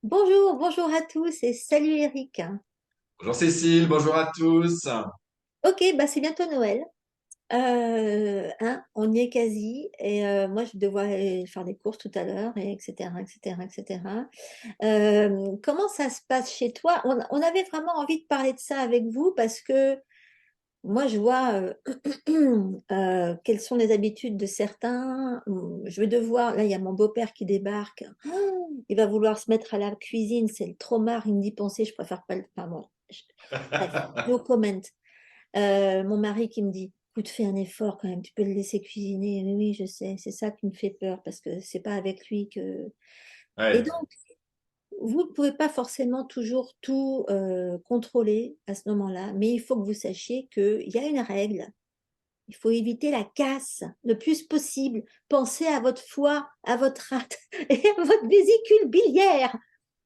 Bonjour, bonjour à tous et salut Eric. Bonjour Cécile, bonjour à tous. Ok, bah c'est bientôt Noël. On y est quasi et moi je devrais aller faire des courses tout à l'heure et etc. etc. etc. Comment ça se passe chez toi? On avait vraiment envie de parler de ça avec vous parce que moi je vois quelles sont les habitudes de certains. Je vais devoir, là il y a mon beau-père qui débarque. Il va vouloir se mettre à la cuisine, c'est le traumard, il me dit penser, je préfère pas le... Enfin bon, bref, no comment. Mon mari qui me dit, écoute, fais un effort quand même, tu peux le laisser cuisiner. Oui, oui, je sais, c'est ça qui me fait peur parce que c'est pas avec lui que. Et Ouais, donc, vous ne pouvez pas forcément toujours tout contrôler à ce moment-là, mais il faut que vous sachiez qu'il y a une règle. Il faut éviter la casse le plus possible. Pensez à votre foie, à votre rate et à votre vésicule biliaire.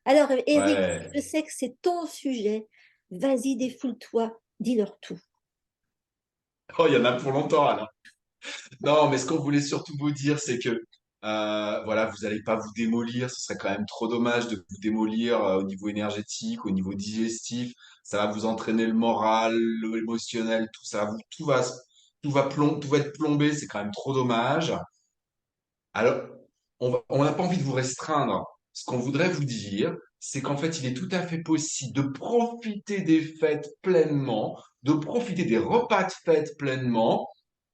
Alors, Eric, ouais. je sais que c'est ton sujet. Vas-y, défoule-toi, dis-leur tout. Oh, il y en a pour longtemps alors. Non, mais ce qu'on voulait surtout vous dire, c'est que voilà, vous n'allez pas vous démolir. Ce serait quand même trop dommage de vous démolir au niveau énergétique, au niveau digestif. Ça va vous entraîner le moral, l'émotionnel, tout ça. Tout va être plombé. C'est quand même trop dommage. Alors, on n'a pas envie de vous restreindre. Ce qu'on voudrait vous dire, c'est qu'en fait, il est tout à fait possible de profiter des fêtes pleinement, de profiter des repas de fête pleinement,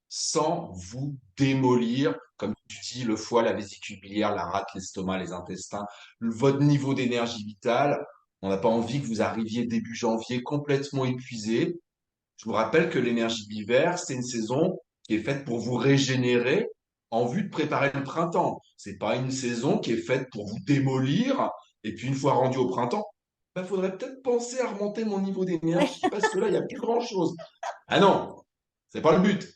sans vous démolir, comme tu dis, le foie, la vésicule biliaire, la rate, l'estomac, les intestins, votre niveau d'énergie vitale. On n'a pas envie que vous arriviez début janvier complètement épuisé. Je vous rappelle que l'énergie d'hiver, c'est une saison qui est faite pour vous régénérer en vue de préparer le printemps. C'est pas une saison qui est faite pour vous démolir et puis une fois rendu au printemps, il faudrait peut-être penser à remonter mon niveau Ouais. d'énergie parce que là, il n'y a plus grand-chose. Ah non, c'est pas le but.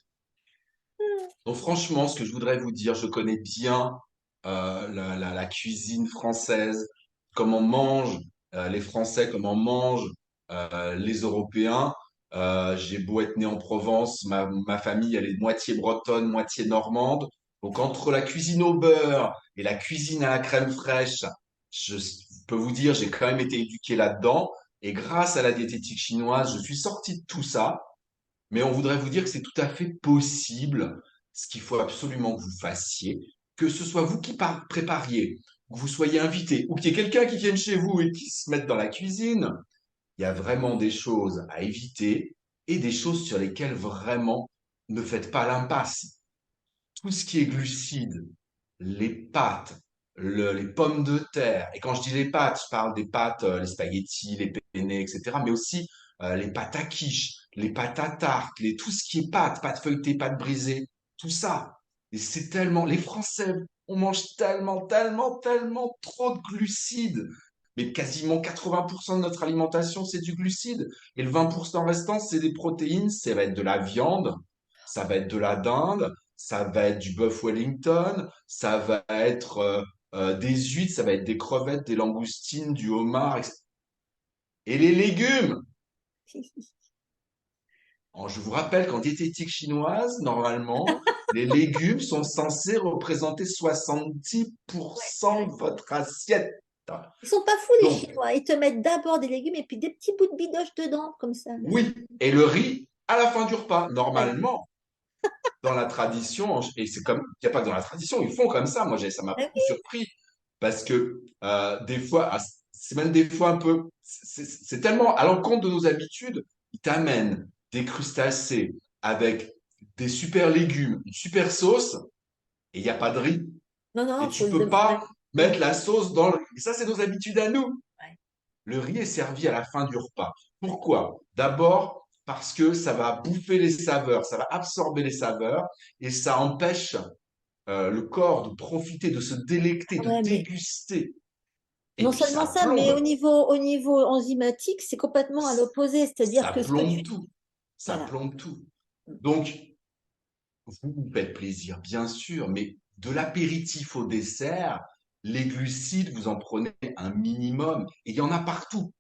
Donc franchement, ce que je voudrais vous dire, je connais bien la cuisine française, comment mangent les Français, comment mangent les Européens. J'ai beau être né en Provence, ma famille, elle est moitié bretonne, moitié normande. Donc entre la cuisine au beurre et la cuisine à la crème fraîche, je peux vous dire, j'ai quand même été éduqué là-dedans. Et grâce à la diététique chinoise, je suis sorti de tout ça. Mais on voudrait vous dire que c'est tout à fait possible. Ce qu'il faut absolument que vous fassiez, que ce soit vous qui prépariez, que vous soyez invité, ou qu'il y ait quelqu'un qui vienne chez vous et qui se mette dans la cuisine, il y a vraiment des choses à éviter et des choses sur lesquelles vraiment ne faites pas l'impasse. Tout ce qui est glucides, les pâtes, les pommes de terre, et quand je dis les pâtes, je parle des pâtes, les spaghettis, les penne, etc., mais aussi les pâtes à quiche, les pâtes à tarte, tout ce qui est pâtes, pâtes feuilletées, pâtes brisées, tout ça. Et c'est tellement, les Français, on mange tellement, tellement, tellement trop de glucides. Mais quasiment 80% de notre alimentation, c'est du glucide. Et le 20% restant, c'est des protéines. Ça va être de la viande, ça va être de la dinde, ça va être du bœuf Wellington, ça va être des huîtres, ça va être des crevettes, des langoustines, du homard, etc. Et les légumes. Je vous rappelle qu'en diététique chinoise, normalement, les légumes sont censés représenter Ouais, 70% ouais. de votre assiette. Ils sont pas fous les Donc, Chinois. Ils te mettent d'abord des légumes et puis des petits bouts de bidoche dedans, comme ça. oui, et le riz à la fin du repas, Voilà. normalement. Dans la tradition, et c'est comme, il n'y a pas que dans la tradition, ils font comme ça. Moi, ça m'a Ah beaucoup oui. surpris parce que des fois, c'est même des fois un peu, c'est tellement à l'encontre de nos habitudes, ils t'amènent des crustacés avec des super légumes, une super sauce, et il n'y a pas de riz. Non, Et non, faut tu le peux demander. pas Ouais, faut le mettre demander. la sauce dans le riz. Et ça, c'est nos habitudes à nous. Ouais. Le riz est servi à la fin du repas. Pourquoi? D'abord, parce que ça va bouffer les saveurs, ça va absorber les saveurs et ça empêche le corps de profiter, de se délecter, Ah de ouais, mais déguster. Et non puis seulement ça ça, mais plombe, au niveau enzymatique, c'est complètement à l'opposé. C'est-à-dire ça que ce que plombe tu. tout, ça Voilà. plombe tout. Donc, vous vous faites plaisir, bien sûr, mais de l'apéritif au dessert, les glucides, vous en prenez un minimum. Et il y en a partout.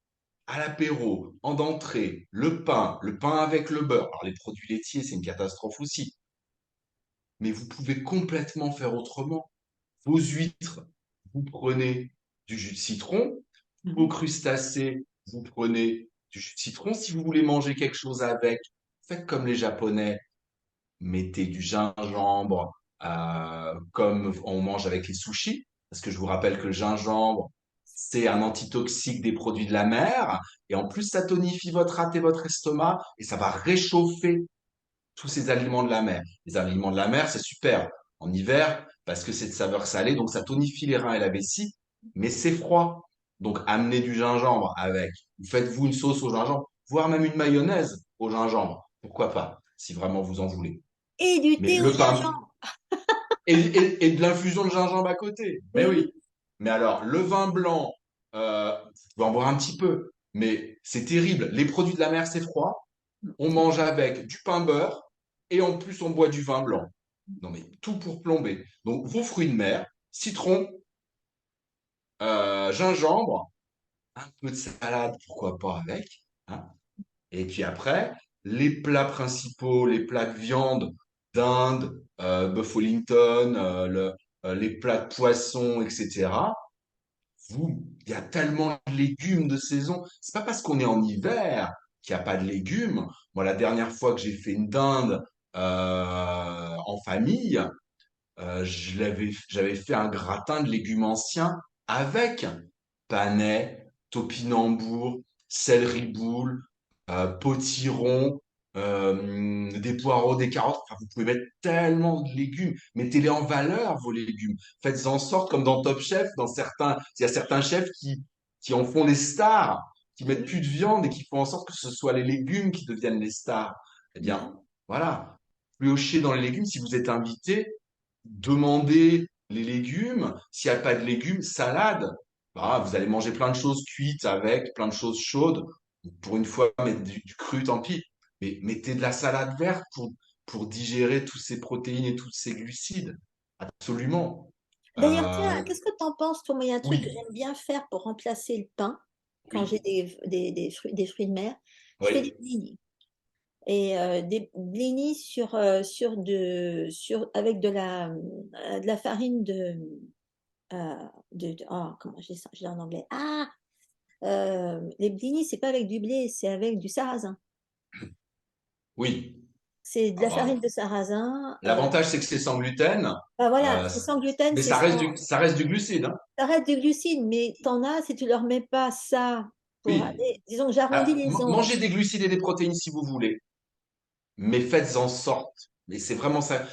À l'apéro, en entrée, le pain avec le beurre. Alors les produits laitiers, c'est une catastrophe aussi. Mais vous pouvez complètement faire autrement. Vos huîtres, vous prenez du jus de citron, tous vos crustacés, vous prenez du jus de citron. Si vous voulez manger quelque chose avec, faites comme les Japonais, mettez du gingembre, comme on mange avec les sushis, parce que je vous rappelle que le gingembre, c'est un antitoxique des produits de la mer, et en plus, ça tonifie votre rate et votre estomac, et ça va réchauffer tous ces aliments de la mer. Les aliments de la mer, c'est super en hiver, parce que c'est de saveur salée, donc ça tonifie les reins et la vessie, mais c'est froid. Donc, amenez du gingembre avec. Vous faites-vous une sauce au gingembre, voire même une mayonnaise au gingembre. Pourquoi pas, si vraiment vous en voulez. Et du Mais thé au le pain, gingembre. et de l'infusion de gingembre à côté. Mais Mais oui. oui. Mais alors, le vin blanc, vous pouvez en boire un petit peu, mais c'est terrible. Les produits de la mer, c'est froid. On mange avec du pain beurre et en plus, on boit du vin blanc. Non, mais tout pour plomber. Donc, vos fruits de mer, citron, gingembre, un peu de salade, pourquoi pas avec, hein. Et puis après, les plats principaux, les plats de viande, dinde, bœuf Wellington, les plats de poisson, etc. Il y a tellement de légumes de saison. C'est pas parce qu'on est en hiver qu'il n'y a pas de légumes. Moi, la dernière fois que j'ai fait une dinde en famille, j'avais fait un gratin de légumes anciens avec panais, topinambour, céleri boule, potiron, des poireaux, des carottes. Enfin, vous pouvez mettre tellement de légumes. Mettez-les en valeur, vos légumes. Faites en sorte, comme dans Top Chef, il y a certains chefs qui en font des stars, qui mettent plus de viande et qui font en sorte que ce soit les légumes qui deviennent les stars. Eh bien, voilà. Piocher dans les légumes si vous êtes invité, demandez les légumes. S'il n'y a pas de légumes, salade. Bah, vous allez manger plein de choses cuites avec, plein de choses chaudes. Pour une fois, mettre du cru, tant pis. Mais mettez de la salade verte pour digérer toutes ces protéines et tous ces glucides. Absolument. D'ailleurs, tiens, Euh, qu'est-ce que tu en penses, toi? Moi, il y a un truc que oui, j'aime bien faire pour remplacer le pain quand j'ai oui, des fruits de mer. Je fais des oui. blinis. Et des blinis avec de la farine comment je dis ça? Je dis en anglais. Ah! Les blinis, c'est pas avec du blé, c'est avec du sarrasin. Oui. C'est de Ah la bah, farine de sarrasin. l'avantage, c'est que c'est sans gluten, Bah voilà, euh, c'est sans gluten, mais c'est sans. ça reste du glucide, hein. T'arrêtes du glucide, mais t'en as si tu leur mets pas ça pour Oui. aller. Disons que j'arrondis les angles. Mangez des glucides et des protéines si vous voulez, mais faites en sorte, et c'est vraiment ça,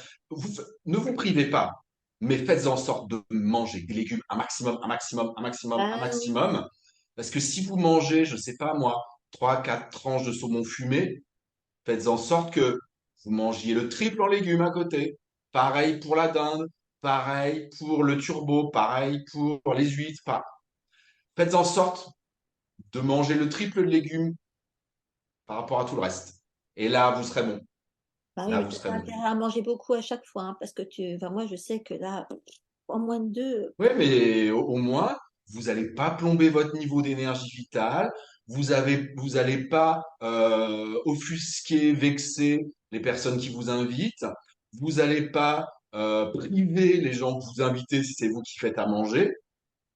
ne vous privez pas, mais faites en sorte de manger des légumes un maximum, un maximum, un maximum, un Ah oui. maximum, parce que si vous mangez, je sais pas moi, 3, 4 tranches de saumon fumé, faites en sorte que vous mangiez le triple en légumes à côté. Pareil pour la dinde, pareil pour le turbo, pareil pour les huîtres. Faites en sorte de manger le triple de légumes par rapport à tout le reste. Et là, vous serez bon. Bah oui, Là, mais vous t'as serez pas bon. intérêt à manger beaucoup à chaque fois, hein, parce que enfin, moi, je sais que là, en moins de deux. Oui, mais au moins, vous n'allez pas plomber votre niveau d'énergie vitale. Vous allez pas offusquer, vexer les personnes qui vous invitent. Vous n'allez pas priver les gens que vous invitez si c'est vous qui faites à manger.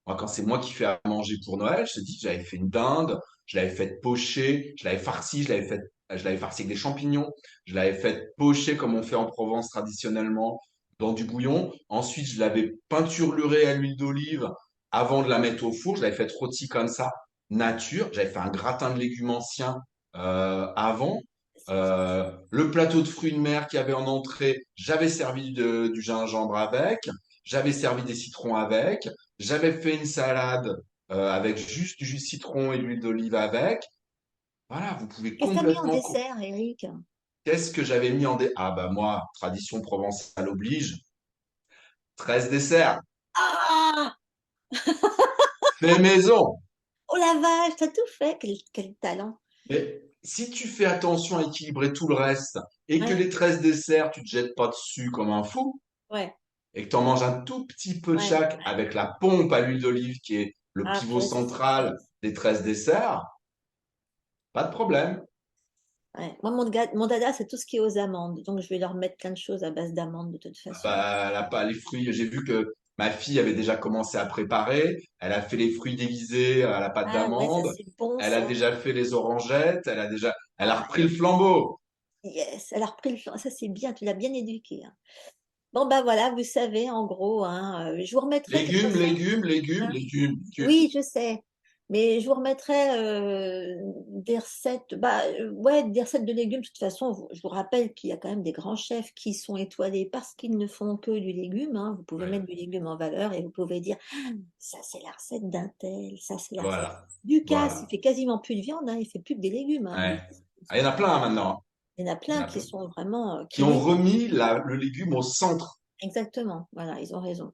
Moi, quand c'est moi qui fais à manger pour Noël, je te dis, j'avais fait une dinde, je l'avais faite pocher, je l'avais farcie, je l'avais farcie avec des champignons, je l'avais faite pocher comme on fait en Provence traditionnellement dans du bouillon. Ensuite, je l'avais peinturlurée à l'huile d'olive avant de la mettre au four. Je l'avais faite rôtie comme ça, nature. J'avais fait un gratin de légumes anciens avant. Le plateau de fruits de mer qu'il y avait en entrée, j'avais servi du gingembre avec, j'avais servi des citrons avec. J'avais fait une salade avec juste du jus de citron et de l'huile d'olive avec. Voilà, vous pouvez Qu'est-ce que t'as mis en complètement. dessert, Eric? Qu'est-ce que j'avais mis en dé... Ah bah moi, tradition provençale oblige, 13 desserts, Ah! fait maison. Oh la vache, t'as tout fait, quel talent. Mais si tu fais attention à équilibrer tout le reste et que Ouais, les 13 desserts, tu te jettes pas dessus comme un fou ouais, et que tu en manges un tout petit peu de ouais. chaque avec la pompe à l'huile d'olive qui est le Ah, pivot précise. central des 13 desserts, pas de problème. Ouais. Moi, mon dada, c'est tout ce qui est aux amandes. Donc, je vais leur mettre plein de choses à base d'amandes de toute façon. Bah, les fruits, j'ai vu que ma fille avait déjà commencé à préparer. Elle a fait les fruits déguisés à la pâte Ah ouais, ça d'amande. c'est bon Elle a ça. déjà fait les orangettes. Elle a Ah, repris le flambeau. yes, elle a repris le flanc. Ça c'est bien, tu l'as bien éduquée, hein. Bon bah voilà, vous savez en gros, hein, je vous remettrai de toute Légumes, façon. légumes, légumes, Hein. légumes, légumes. Oui, je sais. Mais je vous remettrai des recettes, bah, ouais, des recettes de légumes. De toute façon, je vous rappelle qu'il y a quand même des grands chefs qui sont étoilés parce qu'ils ne font que du légume, hein. Vous pouvez mettre Ouais, du légume en valeur et vous pouvez dire, ah, ça c'est la recette d'un tel, ça c'est la recette. voilà, Lucas, il voilà. fait quasiment plus de viande, hein, il fait plus que des légumes, hein, Ouais. lui. Ah, il y en a plein hein, maintenant. Il y en a Il y en plein a qui plein. sont vraiment, Qui qui ont mettent remis le légume au centre. exactement. Voilà, ils ont raison.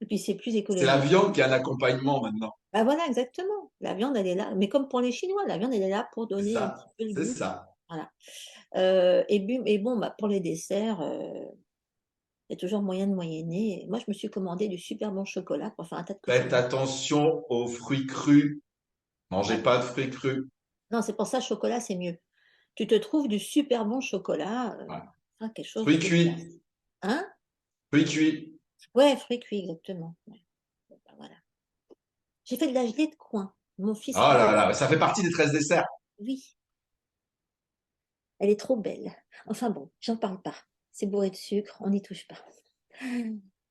Et puis c'est plus C'est la écologique. viande qui est un accompagnement maintenant. Bah voilà, exactement. La viande, elle est là. Mais comme pour les Chinois, la viande, elle est là pour C'est donner un petit ça, peu le c'est goût. ça. Voilà. Et bon, bah, pour les desserts, il y a toujours moyen de moyenner. Moi, je me suis commandé du super bon chocolat pour faire un tas de Faites cochonneries. attention aux fruits crus. Mangez Ouais. pas de fruits crus. Non, c'est pour ça, chocolat, c'est mieux. Tu te trouves du super bon chocolat, Ouais. quelque chose Fruits de classe. cuits. Hein? Fruits cuits. Ouais, fruits cuits, exactement. Ouais. Bon, bah, voilà. J'ai fait de la gelée de coin. Mon Oh fils là adore. là, ça fait partie des 13 desserts. Oui, elle est trop belle. Enfin bon, j'en parle pas. C'est bourré de sucre, on n'y touche pas.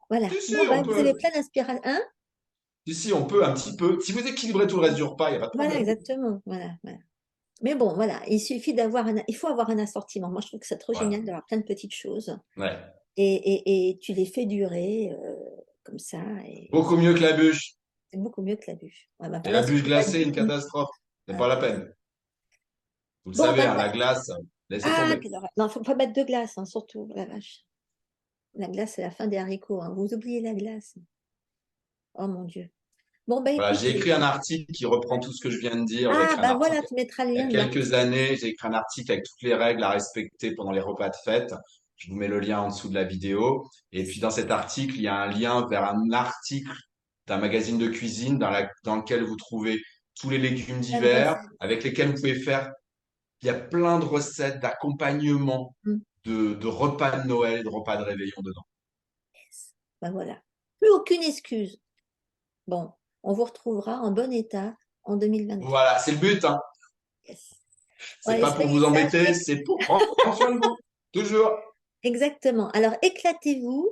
Voilà. Si, si, Bon, on bah, vous avez peut. plein d'inspiration. Hein? Si, si, on peut un petit peu. Si vous équilibrez tout le reste du repas, il n'y a pas de Voilà, problème. exactement. Voilà, voilà. Mais bon, voilà, il suffit d'avoir il faut avoir un assortiment. Moi, je trouve que c'est trop génial Voilà. d'avoir plein de petites choses Ouais. et tu les fais durer comme ça et Beaucoup mieux que la bûche. c'est beaucoup mieux que la bûche. Ouais, bah, Et là, la si bûche tu pas de glacée, bûche, une catastrophe. C'est pas voilà. la peine. Vous le Bon, savez, bah, hein, la glace, laissez ah, tomber. quelle horreur. Non, faut pas mettre de glace, hein, surtout, la vache. La glace, c'est la fin des haricots, hein. Vous oubliez la glace. Oh mon Dieu. Bon, bah Voilà, j'ai écoutez. écrit un article qui reprend tout ce que je viens de dire. J'ai Ah, écrit un bah voilà, article tu mettras le il y a lien de quelques l'article. années. J'ai écrit un article avec toutes les règles à respecter pendant les repas de fête. Je vous mets le lien en dessous de la vidéo. Et puis dans cet article, il y a un lien vers un article d'un magazine de cuisine dans lequel vous trouvez tous les légumes Plein de d'hiver recettes. avec lesquels vous pouvez faire. Il y a plein de recettes d'accompagnement Mm. de repas de Noël et de repas de réveillon dedans. Yes. Bah voilà. Plus aucune excuse. Bon, on vous retrouvera en bon état en 2023. Voilà, c'est le but, hein. Yes. Bon, C'est allez, pas pour soyez vous sages. embêter, c'est pour prendre soin de vous. Toujours. Exactement. Alors, éclatez-vous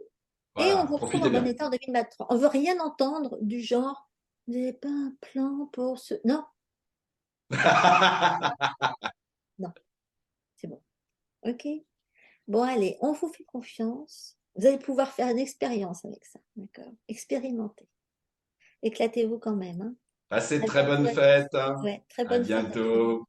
et on Voilà, vous retrouve en profitez bon bien. état en 2023. On veut rien entendre du genre, vous n'avez pas un plan pour ce... Non, non, c'est bon. OK? Bon, allez, on vous fait confiance. Vous allez pouvoir faire une expérience avec ça. D'accord? Expérimentez. Éclatez-vous quand même, hein. Passez de À très bientôt bonnes à tous. fêtes, hein. Ouais, très À bonne fête à tous. bientôt.